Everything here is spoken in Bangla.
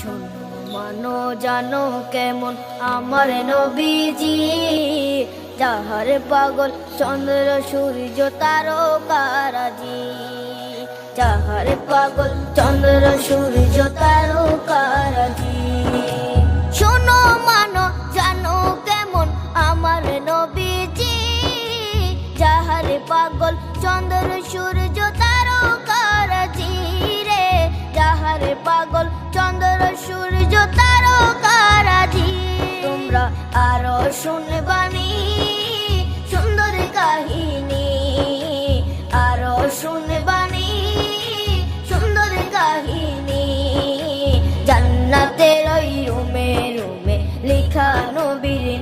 শোনো মানো জানো কেমন আমার নবীজি, যাহার পাগল চন্দ্র সূর্য তারকারাজি, যাহার পাগল চন্দ্র সূর্য তারকারাজি। শোনো মানো জানো কেমন আমার নবীজি, যাহার পাগল চন্দ্র সূর্য তারকারাজি রে, যাহার পাগল চন্দ্র সূর্য তারকারাজি। তোমরা আরো শুনবানি সুন্দর কাহিনী, আরো শুনবানি সুন্দর কাহিনী, জান্নাতের ওই রুমে রুমে লেখা নবীর